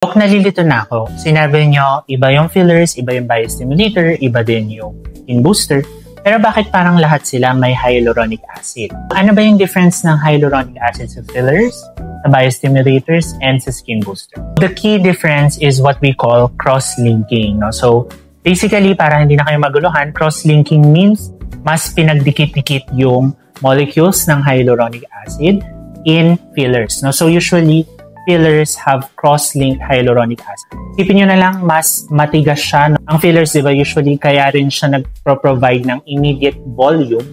Huwag nalilito na ako. Sinabi nyo, iba yung fillers, iba yung biostimulator, iba din yung skin booster. Pero bakit parang lahat sila may hyaluronic acid? Ano ba yung difference ng hyaluronic acid sa fillers, sa biostimulators, and sa skin booster? The key difference is what we call cross-linking. No? So, basically, para hindi na kayo maguluhan, cross-linking means mas pinagdikit-dikit yung molecules ng hyaluronic acid in fillers. No? So, usually, fillers have cross-linked hyaluronic acid. Isipin nyo na lang, mas matigas siya. Ang fillers, di ba, usually kaya rin siya nag-provide ng immediate volume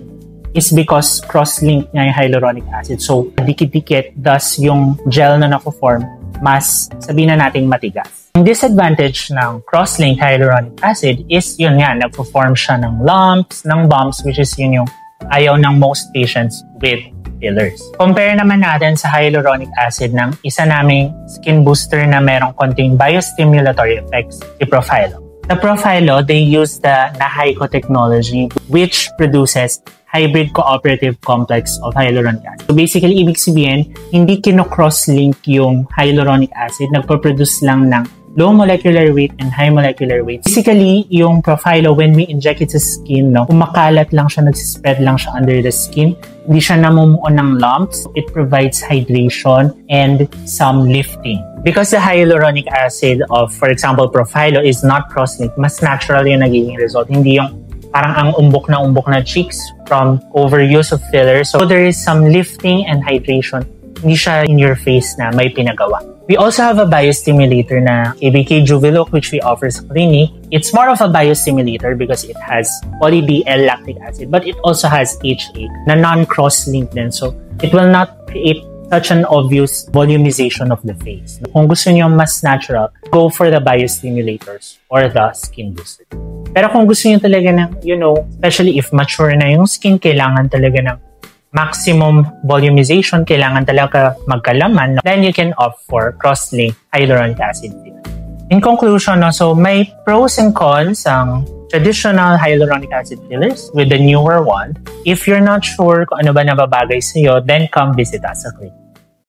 is because cross-linked nga yung hyaluronic acid. So, dikit-dikit, thus yung gel na na-form, mas sabihin na nating matigas. Ang disadvantage ng cross-linked hyaluronic acid is yun nga, nag-form siya ng lumps, ng bumps, which is yun yung ayaw ng most patients with fillers. Compare naman natin sa hyaluronic acid ng isa naming skin booster na merong konting biostimulatory effects, si Profhilo. Sa Profhilo, they use the NAHYCO technology which produces hybrid cooperative complex of hyaluronic acid. So basically, ibig sabihin, hindi kino-cross-link yung hyaluronic acid, nagpo-produce lang ng low molecular weight and high molecular weight. Basically, yung Profhilo, when we inject it sa skin, no, kumakalat lang siya, nagsispread lang siya under the skin. Hindi siya namumuo ng lumps. It provides hydration and some lifting. Because the hyaluronic acid of, for example, Profhilo is not cross-linked, mas natural yung nagiging result. Hindi yung parang ang umbok na cheeks from overuse of fillers. So there is some lifting and hydration. Hindi siya in your face na may pinagawa. We also have a biostimulator na ABK Juveloc, which we offer sa clinic. It's more of a biostimulator because it has poly-D-L lactic acid, but it also has HA na non-cross-linked din. So it will not create such an obvious volumization of the face. Kung gusto niyo mas natural, go for the biostimulators or the skin booster. Pero kung gusto niyo talaga ng, especially if mature na yung skin, kailangan talaga ng maximum volumization, kailangan talaga magkalaman, then you can opt for cross-linked hyaluronic acid filler. In conclusion, so may pros and cons ang traditional hyaluronic acid fillers with the newer one. If you're not sure kung ano ba nababagay sa'yo, then come visit us sa clinic.